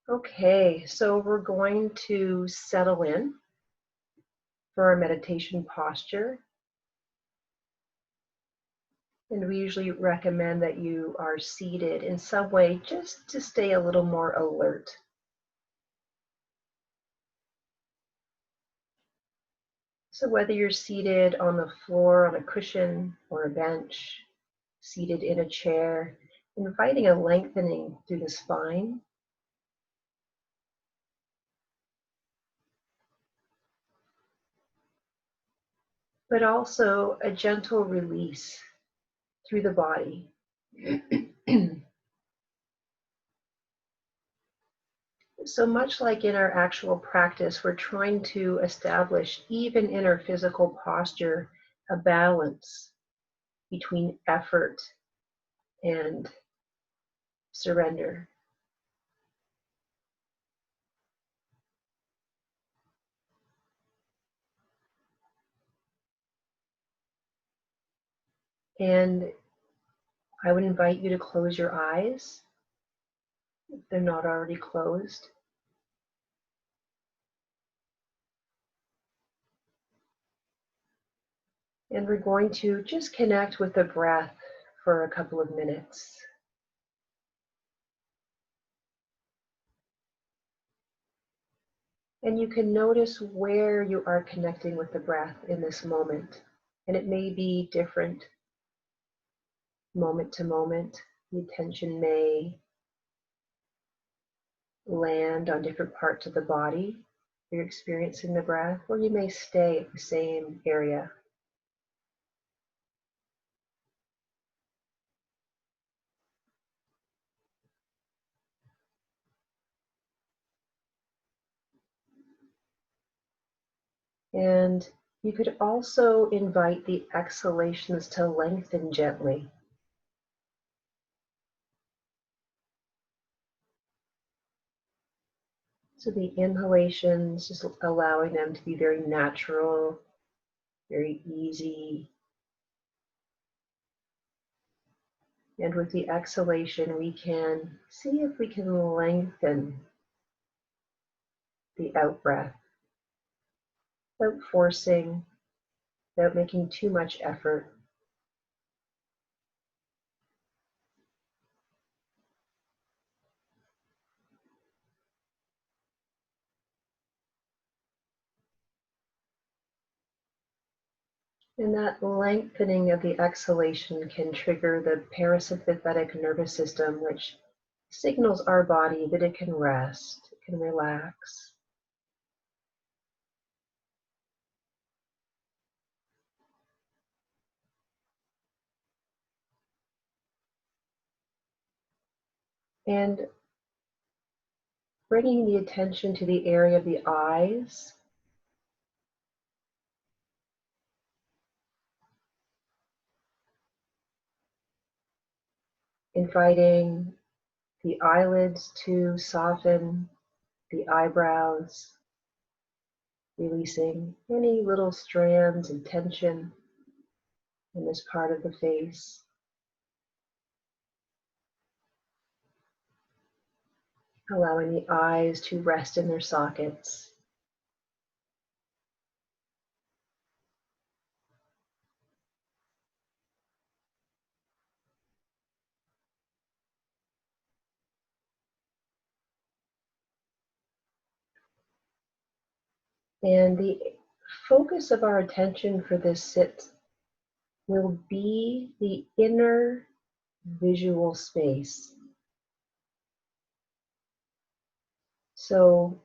Okay, so we're going to settle in for our meditation posture. And we usually recommend that you are seated in some way just to stay a little more alert. So whether you're seated on the floor, on a cushion or a bench, seated in a chair, inviting a lengthening through the spine. But also a gentle release through the body. So much like in our actual practice, we're trying to establish, even in our physical posture, a balance between effort and surrender. And I would invite you to close your eyes if they're not already closed. And we're going to just connect with the breath for a couple of minutes. And you can notice where you are connecting with the breath in this moment. And it may be different moment to moment. The attention may land on different parts of the body. You're experiencing the breath, or you may stay at the same area. And you could also invite the exhalations to lengthen gently. So the inhalations, just allowing them to be very natural, very easy. And with the exhalation, we can see if we can lengthen the out breath without forcing, without making too much effort. And that lengthening of the exhalation can trigger the parasympathetic nervous system, which signals our body that it can rest, it can relax. And bringing the attention to the area of the eyes, inviting the eyelids to soften, the eyebrows, releasing any little strands of tension in this part of the face. Allowing the eyes to rest in their sockets. And the focus of our attention for this sit will be the inner visual space. So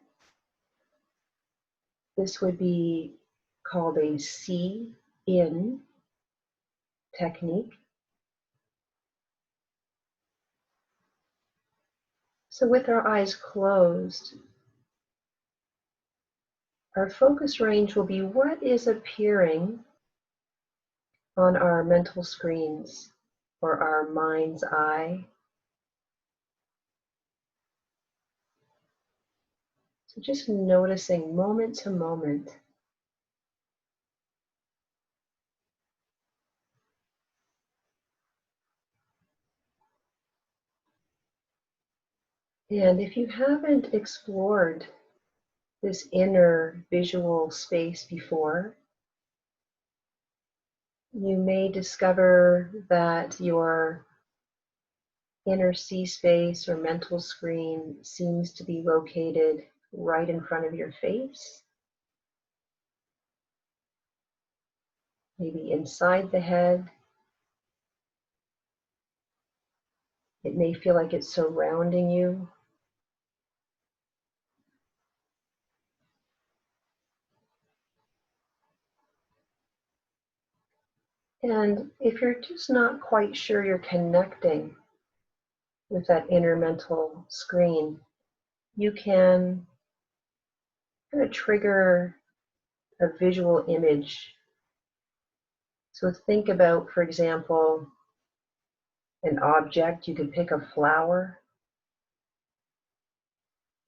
this would be called a see-in technique. So with our eyes closed, our focus range will be what is appearing on our mental screens or our mind's eye. So just noticing moment to moment. And if you haven't explored this inner visual space before, you may discover that your inner sea space or mental screen seems to be located right in front of your face, maybe inside the head. It may feel like it's surrounding you. And if you're just not quite sure you're connecting with that inner mental screen, you can kind of trigger a visual image. So think about, for example, an object. You could pick a flower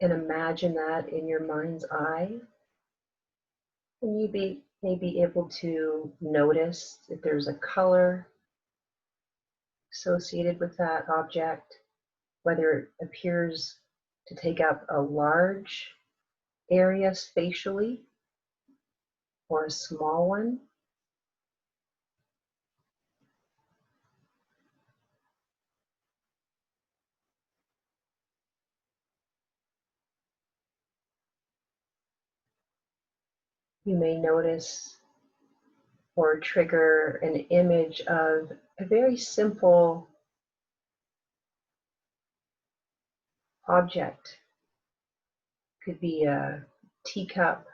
and imagine that in your mind's eye. And you may be able to notice if there's a color associated with that object, whether it appears to take up a large area spatially or a small one. You may notice or trigger an image of a very simple object. Could be a teacup,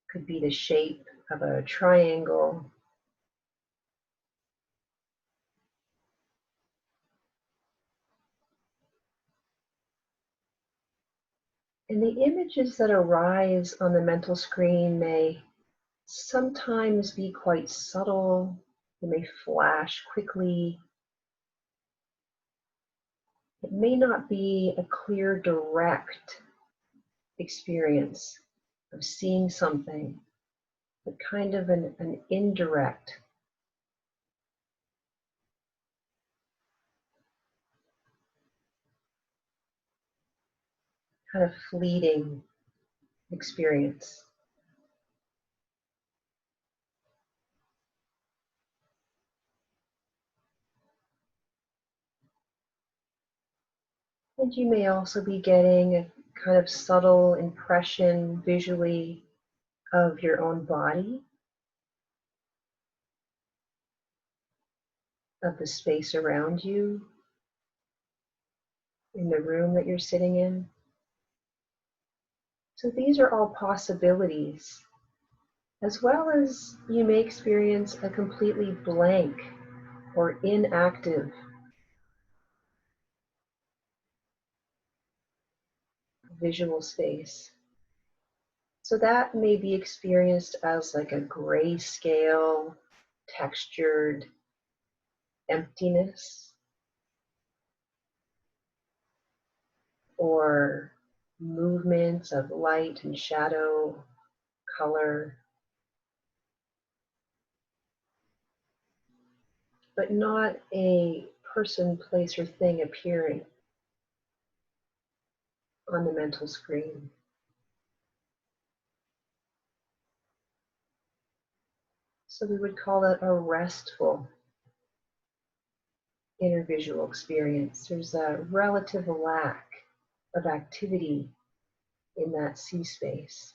could be the shape of a triangle. And the images that arise on the mental screen may sometimes be quite subtle. They may flash quickly. It may not be a clear, direct experience of seeing something, but kind of an indirect, kind of fleeting experience. And you may also be getting a kind of subtle impression visually of your own body, of the space around you, in the room that you're sitting in. So these are all possibilities, as well as you may experience a completely blank or inactive visual space. So that may be experienced as like a grayscale, textured emptiness, or movements of light and shadow, color, but not a person, place, or thing appearing on the mental screen. So we would call that a restful inner visual experience. There's a relative lack of activity in that sea space.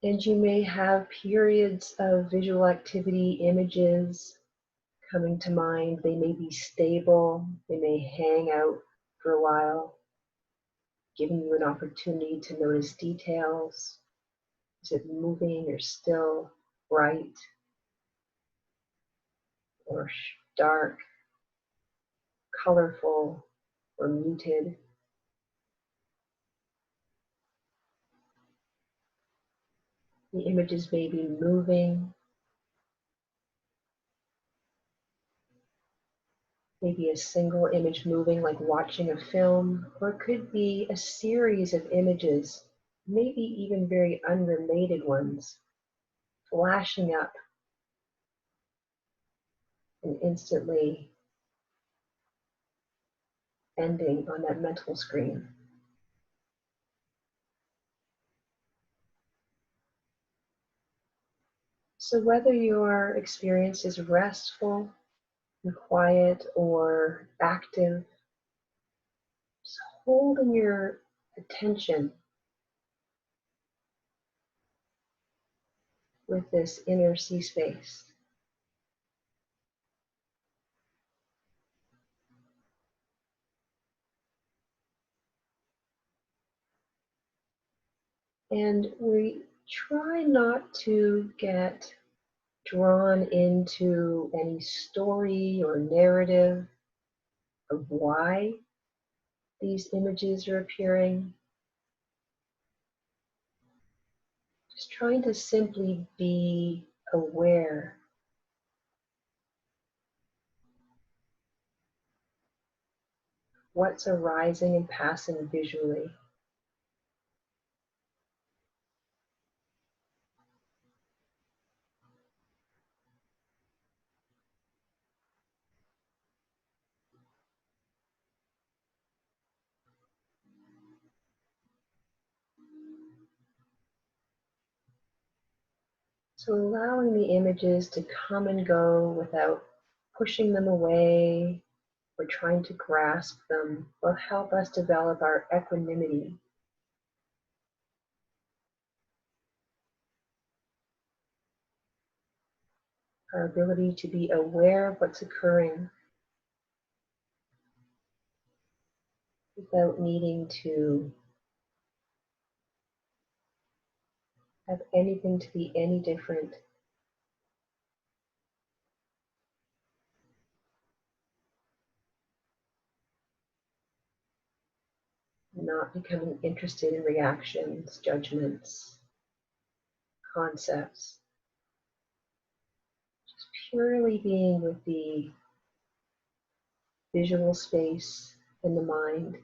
And you may have periods of visual activity, images coming to mind. They may be stable, they may hang out for a while, giving you an opportunity to notice details. Is it moving or still, bright or dark, colorful or muted? The images may be moving, maybe a single image moving like watching a film, or it could be a series of images, maybe even very unrelated ones, flashing up and instantly ending on that mental screen. So whether your experience is restful and quiet or active, just holding your attention with this inner sea space. And we try not to get drawn into any story or narrative of why these images are appearing. Just trying to simply be aware what's arising and passing visually. So allowing the images to come and go without pushing them away or trying to grasp them will help us develop our equanimity. Our ability to be aware of what's occurring without needing to have anything to be any different. Not becoming interested in reactions, judgments, concepts. Just purely being with the visual space in the mind.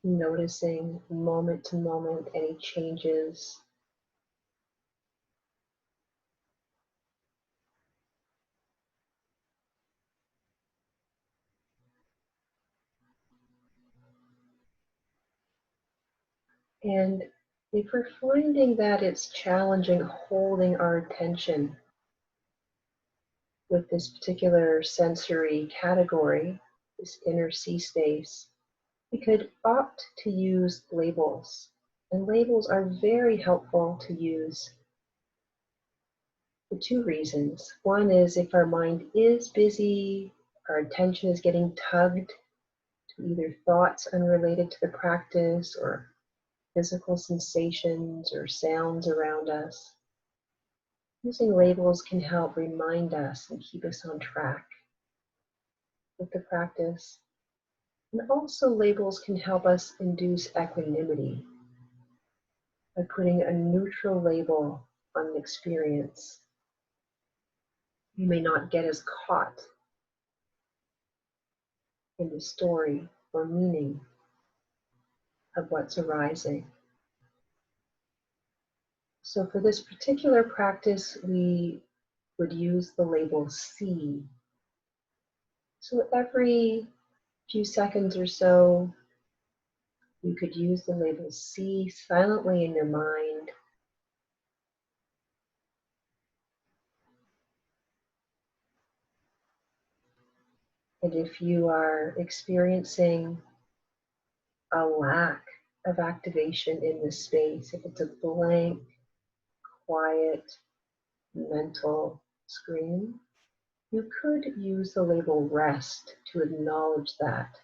Noticing moment to moment any changes. And if we're finding that it's challenging holding our attention with this particular sensory category, this inner sea space, we could opt to use labels. And labels are very helpful to use for two reasons. One is if our mind is busy, our attention is getting tugged to either thoughts unrelated to the practice or physical sensations or sounds around us. Using labels can help remind us and keep us on track with the practice. And also labels can help us induce equanimity by putting a neutral label on an experience. You may not get as caught in the story or meaning of what's arising. So for this particular practice, we would use the label see. So every few seconds or so, you could use the label see silently in your mind. And if you are experiencing a lack of activation in this space, if it's a blank, quiet, mental screen, you could use the label rest to acknowledge that.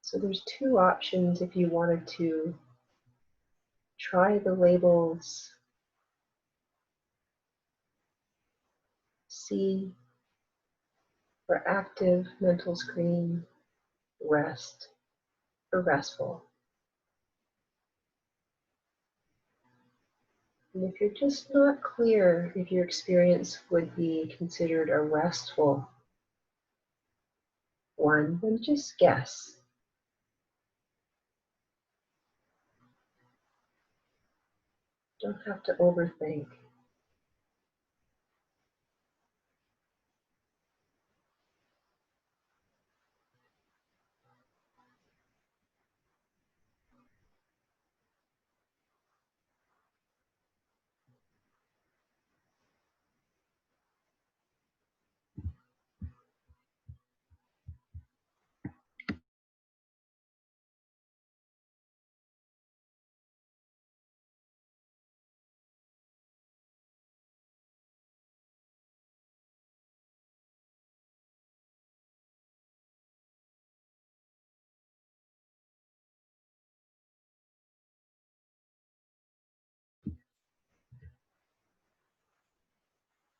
So there's two options if you wanted to try the labels see for active mental screen, rest for restful. And if you're just not clear if your experience would be considered a restful one, then just guess. Don't have to overthink.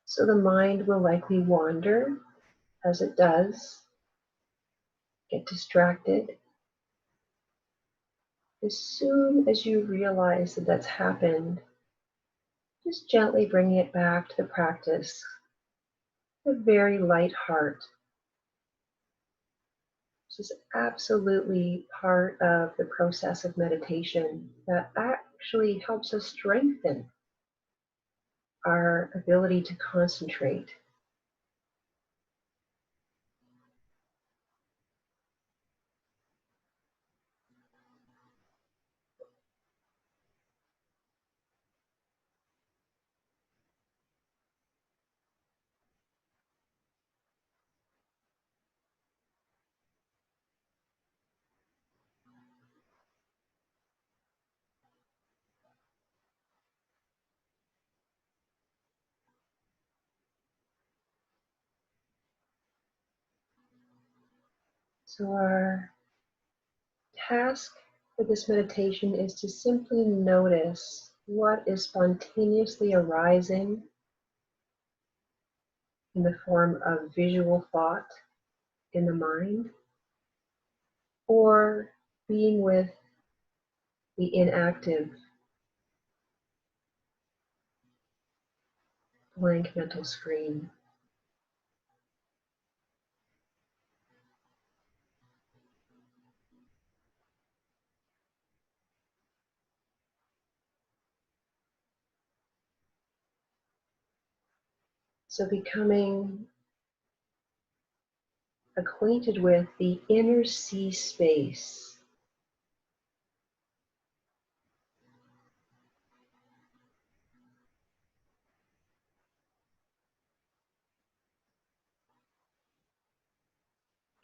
So the mind will likely wander, as it does, get distracted. As soon as you realize that that's happened, just gently bringing it back to the practice, a very light heart. This is absolutely part of the process of meditation that actually helps us strengthen our ability to concentrate. So our task for this meditation is to simply notice what is spontaneously arising in the form of visual thought in the mind, or being with the inactive blank mental screen. So becoming acquainted with the inner sea space,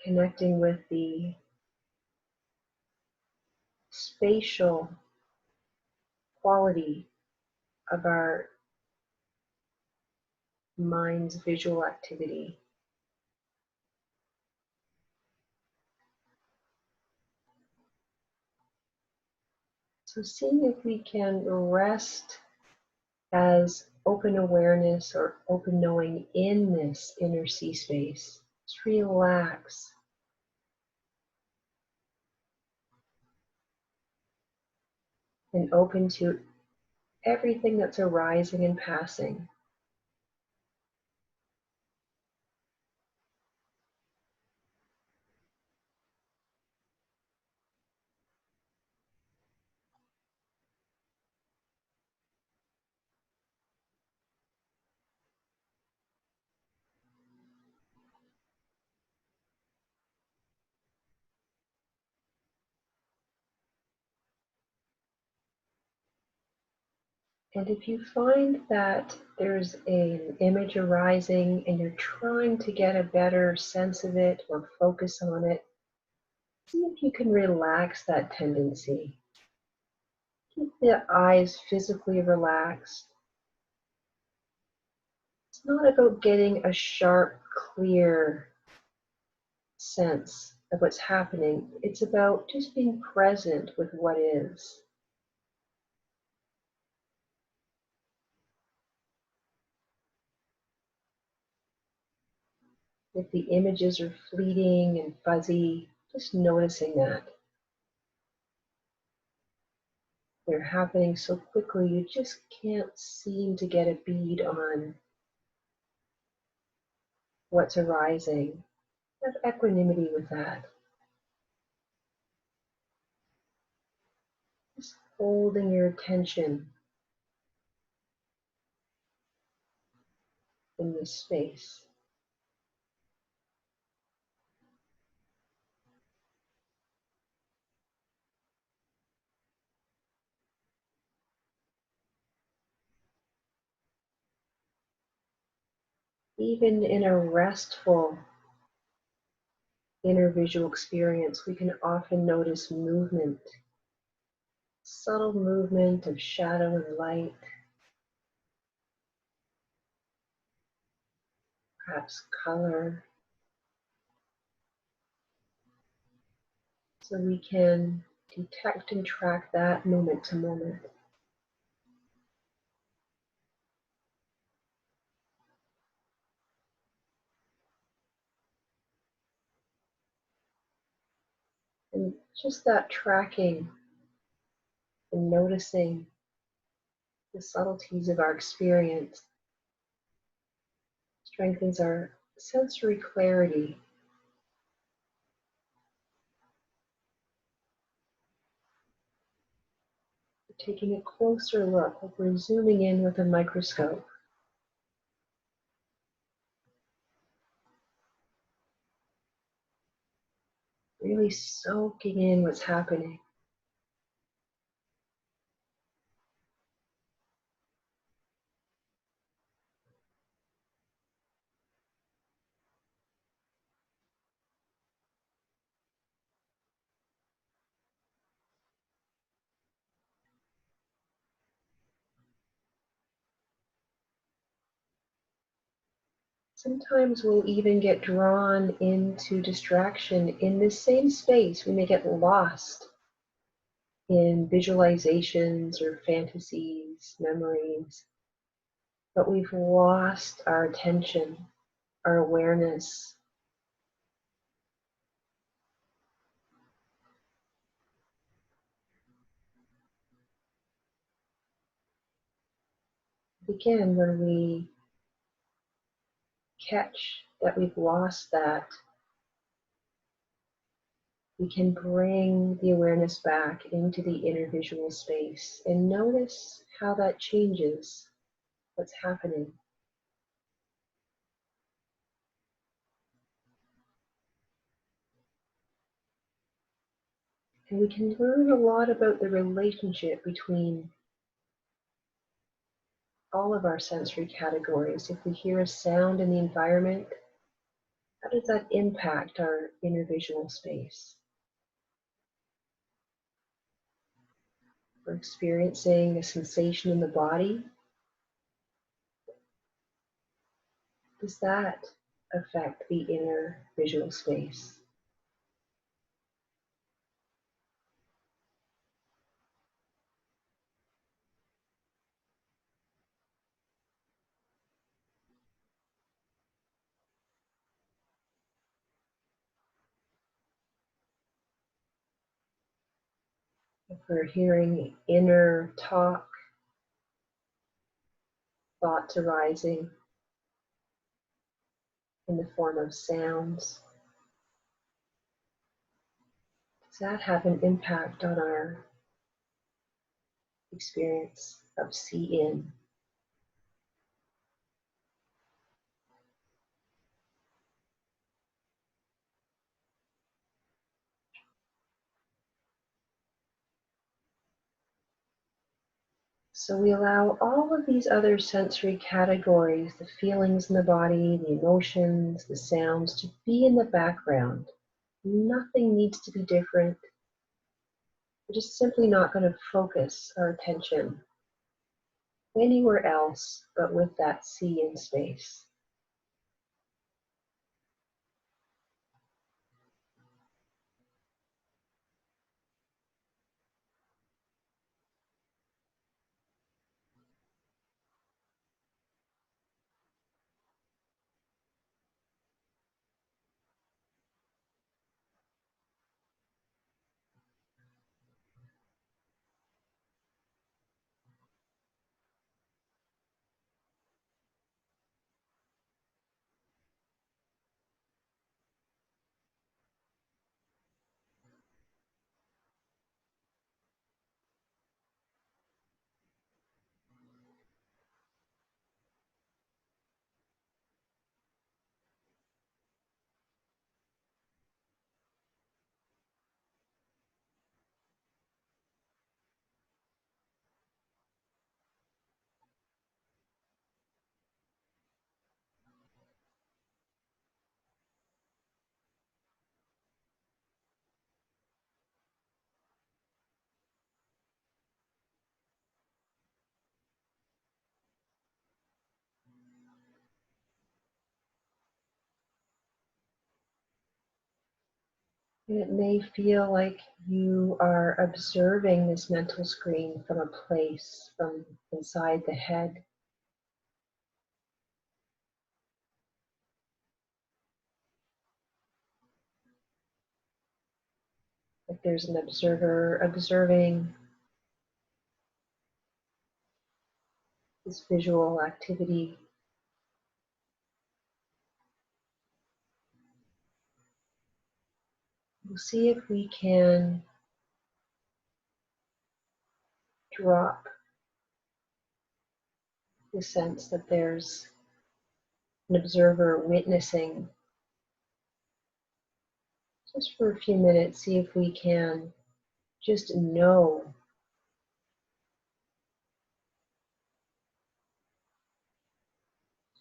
connecting with the spatial quality of our mind's visual activity. So seeing if we can rest as open awareness or open knowing in this inner sea space. Just relax and open to everything that's arising and passing. And if you find that there's an image arising and you're trying to get a better sense of it or focus on it, see if you can relax that tendency. Keep the eyes physically relaxed. It's not about getting a sharp, clear sense of what's happening. It's about just being present with what is. If the images are fleeting and fuzzy, just noticing that. They're happening so quickly you just can't seem to get a bead on what's arising. Have equanimity with that. Just holding your attention in this space. Even in a restful inner visual experience, we can often notice movement, subtle movement of shadow and light, perhaps color, so we can detect and track that moment to moment. And just that tracking and noticing the subtleties of our experience strengthens our sensory clarity. Taking a closer look, like we're zooming in with a microscope. Really soaking in what's happening. Sometimes we'll even get drawn into distraction in this same space. We may get lost in visualizations or fantasies, memories, but we've lost our attention, our awareness. Again, when we catch that we've lost that, we can bring the awareness back into the inner visual space and notice how that changes what's happening. And we can learn a lot about the relationship between all of our sensory categories. If we hear a sound in the environment, how does that impact our inner visual space? We're experiencing a sensation in the body. Does that affect the inner visual space? If we're hearing inner talk, thoughts arising in the form of sounds, does that have an impact on our experience of see-in? So we allow all of these other sensory categories, the feelings in the body, the emotions, the sounds, to be in the background. Nothing needs to be different. We're just simply not going to focus our attention anywhere else but with that see-in space. And it may feel like you are observing this mental screen from a place from inside the head. Like there's an observer observing this visual activity. We'll see if we can drop the sense that there's an observer witnessing. Just for a few minutes, see if we can just know.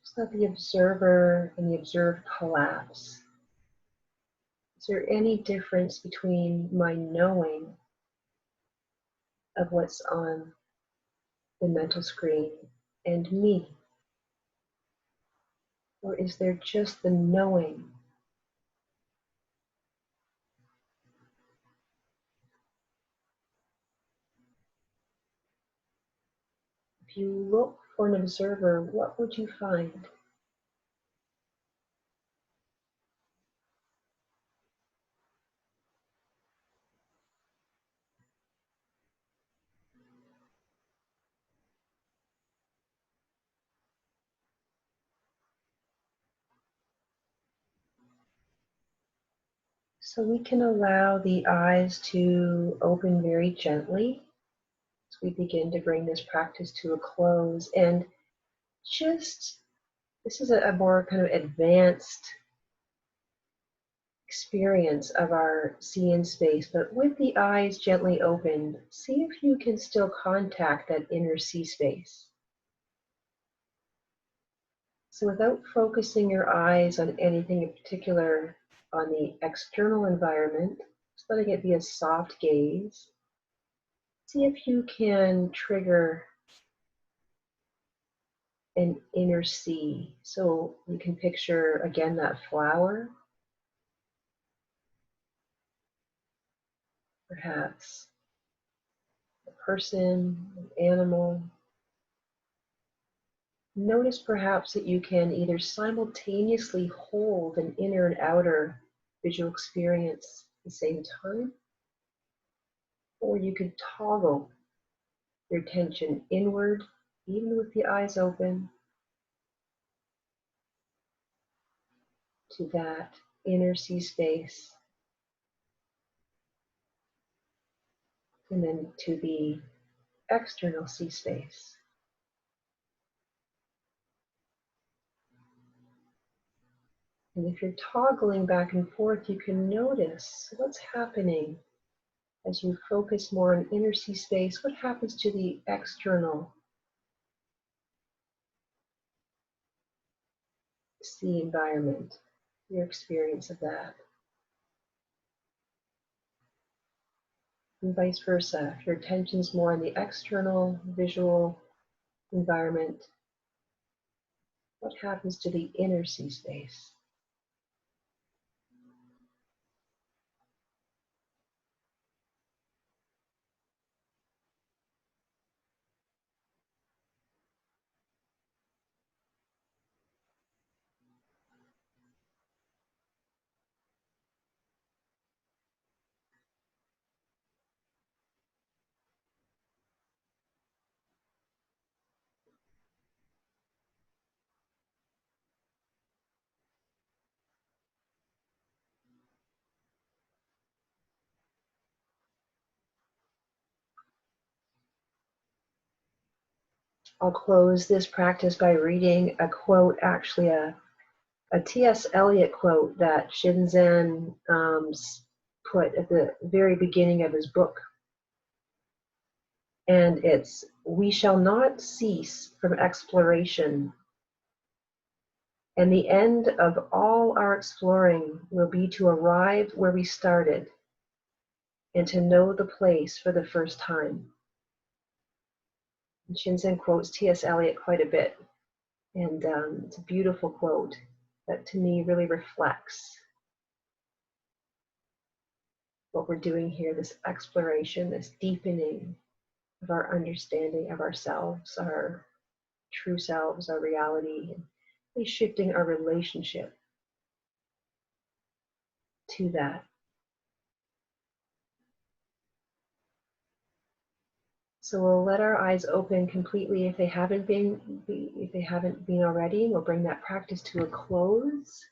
Just let the observer and the observed collapse. Is there any difference between my knowing of what's on the mental screen and me? Or is there just the knowing? If you look for an observer, what would you find? So we can allow the eyes to open very gently as we begin to bring this practice to a close. And just, this is a more kind of advanced experience of our see in space, but with the eyes gently opened, see if you can still contact that inner see space. So without focusing your eyes on anything in particular on the external environment, just letting it be a soft gaze, see if you can trigger an inner see. So you can picture again that flower, perhaps a person, an animal. Notice perhaps that you can either simultaneously hold an inner and outer visual experience at the same time, or you could toggle your attention inward, even with the eyes open, to that inner see space, and then to the external see space. And if you're toggling back and forth, you can notice what's happening as you focus more on inner see space. What happens to the external see environment, your experience of that? And vice versa. If your attention's more on the external visual environment, what happens to the inner see space? I'll close this practice by reading a quote, actually a T.S. Eliot quote that Shinzen put at the very beginning of his book. And it's, "We shall not cease from exploration, and the end of all our exploring will be to arrive where we started and to know the place for the first time." And Shinzen quotes T.S. Eliot quite a bit, and it's a beautiful quote that to me really reflects what we're doing here, this exploration, this deepening of our understanding of ourselves, our true selves, our reality, and really shifting our relationship to that. So we'll let our eyes open completely if they haven't been already. We'll bring that practice to a close.